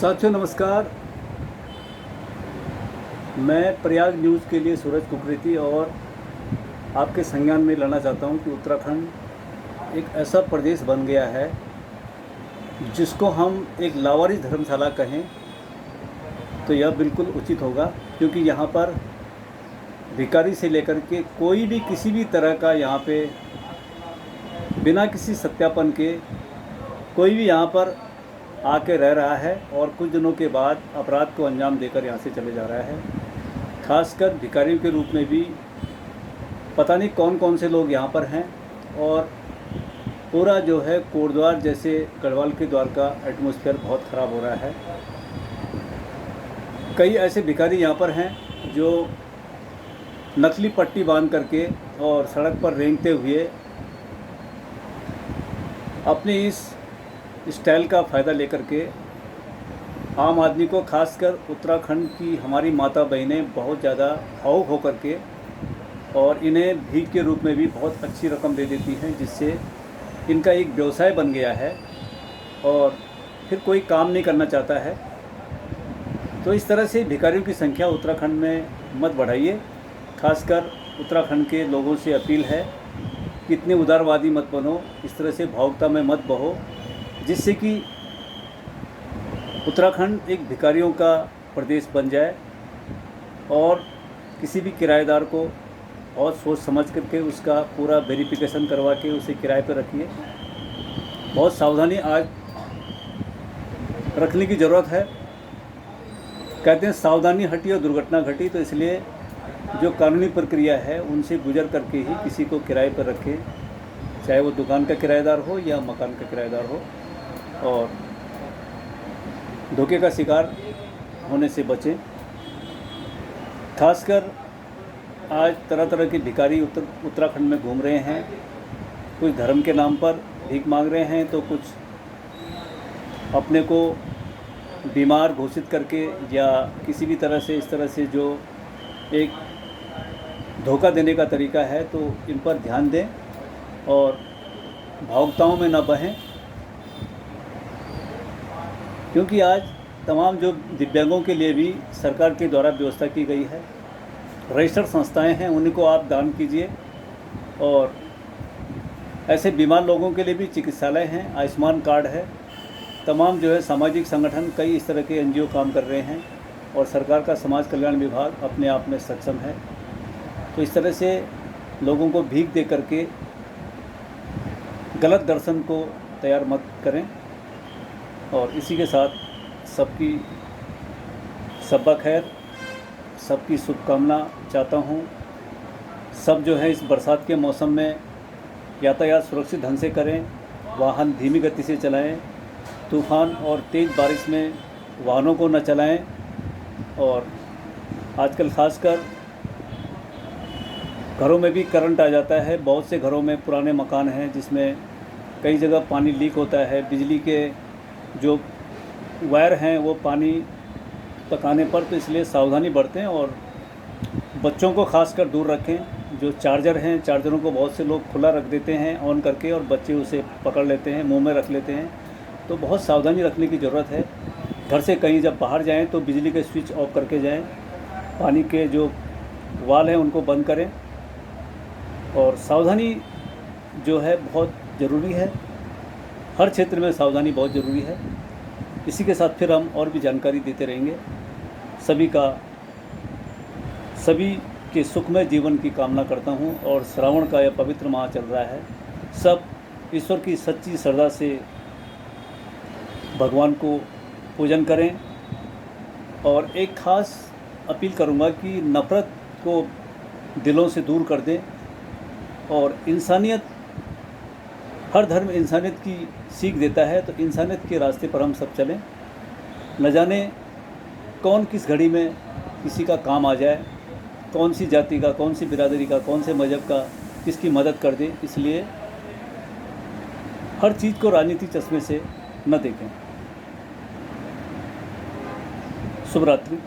साथियों नमस्कार। मैं प्रयाग न्यूज़ के लिए सूरज कुकरेती और आपके संज्ञान में लाना चाहता हूं कि उत्तराखंड एक ऐसा प्रदेश बन गया है जिसको हम एक लावारिस धर्मशाला कहें तो यह बिल्कुल उचित होगा, क्योंकि यहाँ पर भिखारी से लेकर के कोई भी किसी भी तरह का यहाँ पे बिना किसी सत्यापन के कोई भी यहाँ पर आके रह रहा है और कुछ दिनों के बाद अपराध को अंजाम देकर यहाँ से चले जा रहा है। खासकर भिखारियों के रूप में भी पता नहीं कौन कौन से लोग यहाँ पर हैं और पूरा जो है कोटद्वार जैसे गढ़वाल के द्वार का एटमॉस्फेयर बहुत ख़राब हो रहा है। कई ऐसे भिखारी यहाँ पर हैं जो नकली पट्टी बांध करके और सड़क पर रेंगते हुए अपने इस स्टाइल का फ़ायदा लेकर के आम आदमी को, खासकर उत्तराखंड की हमारी माता बहनें बहुत ज़्यादा भावुक होकर के और इन्हें भीख के रूप में भी बहुत अच्छी रकम दे देती हैं, जिससे इनका एक व्यवसाय बन गया है और फिर कोई काम नहीं करना चाहता है। तो इस तरह से भिखारियों की संख्या उत्तराखंड में मत बढ़ाइए। खासकर उत्तराखंड के लोगों से अपील है कि इतने उदारवादी मत बनो, इस तरह से भावुकता में मत बहो, जिससे कि उत्तराखंड एक भिखारियों का प्रदेश बन जाए। और किसी भी किराएदार को बहुत सोच समझ करके उसका पूरा वेरिफिकेशन करवा के उसे किराए पर रखिए। बहुत सावधानी आज रखने की ज़रूरत है। कहते हैं सावधानी हटी और दुर्घटना घटी, तो इसलिए जो कानूनी प्रक्रिया है उनसे गुजर करके ही किसी को किराए पर रखें, चाहे वो दुकान का किराएदार हो या मकान का किराएदार हो, और धोखे का शिकार होने से बचें। खासकर आज तरह तरह के भिखारी उत्तराखंड में घूम रहे हैं। कुछ धर्म के नाम पर भीख मांग रहे हैं, तो कुछ अपने को बीमार घोषित करके या किसी भी तरह से इस तरह से जो एक धोखा देने का तरीका है, तो इन पर ध्यान दें और भावुकताओं में न बहें। क्योंकि आज तमाम जो दिव्यांगों के लिए भी सरकार के द्वारा व्यवस्था की गई है। रजिस्टर्ड संस्थाएं हैं, उन्हीं को आप दान कीजिए। और ऐसे बीमार लोगों के लिए भी चिकित्सालय हैं, आयुष्मान कार्ड है। तमाम जो है सामाजिक संगठन, कई इस तरह के एनजीओ काम कर रहे हैं और सरकार का समाज कल्याण विभाग अपने आप में सक्षम है। तो इस तरह से लोगों को भीख दे करके गलत दर्शन को तैयार मत करें। और इसी के साथ सबकी सब्बा खैर, सबकी शुभकामना चाहता हूँ। सब जो है इस बरसात के मौसम में यातायात सुरक्षित ढंग से करें, वाहन धीमी गति से चलाएं, तूफ़ान और तेज़ बारिश में वाहनों को न चलाएं। और आजकल खासकर घरों में भी करंट आ जाता है। बहुत से घरों में पुराने मकान हैं जिसमें कई जगह पानी लीक होता है। बिजली के जो वायर हैं वो पानी पकाने पर, तो इसलिए सावधानी बरतें और बच्चों को खासकर दूर रखें। जो चार्जर हैं, चार्जरों को बहुत से लोग खुला रख देते हैं ऑन करके और बच्चे उसे पकड़ लेते हैं, मुंह में रख लेते हैं। तो बहुत सावधानी रखने की ज़रूरत है। घर से कहीं जब बाहर जाएं तो बिजली के स्विच ऑफ करके जाएं। पानी के जो वाल हैं उनको बंद करें। और सावधानी जो है बहुत ज़रूरी है। हर क्षेत्र में सावधानी बहुत ज़रूरी है। इसी के साथ फिर हम और भी जानकारी देते रहेंगे। सभी के सुखमय जीवन की कामना करता हूँ। और श्रावण का यह पवित्र माह चल रहा है। सब ईश्वर की सच्ची श्रद्धा से भगवान को पूजन करें। और एक ख़ास अपील करूँगा कि नफ़रत को दिलों से दूर कर दें और इंसानियत, हर धर्म इंसानियत की सीख देता है, तो इंसानियत के रास्ते पर हम सब चलें। न जाने कौन किस घड़ी में किसी का काम आ जाए, कौन सी जाति का, कौन सी बिरादरी का, कौन से मज़हब का किसकी मदद कर दे। इसलिए हर चीज़ को राजनीति चश्मे से न देखें। शुभ रात्रि।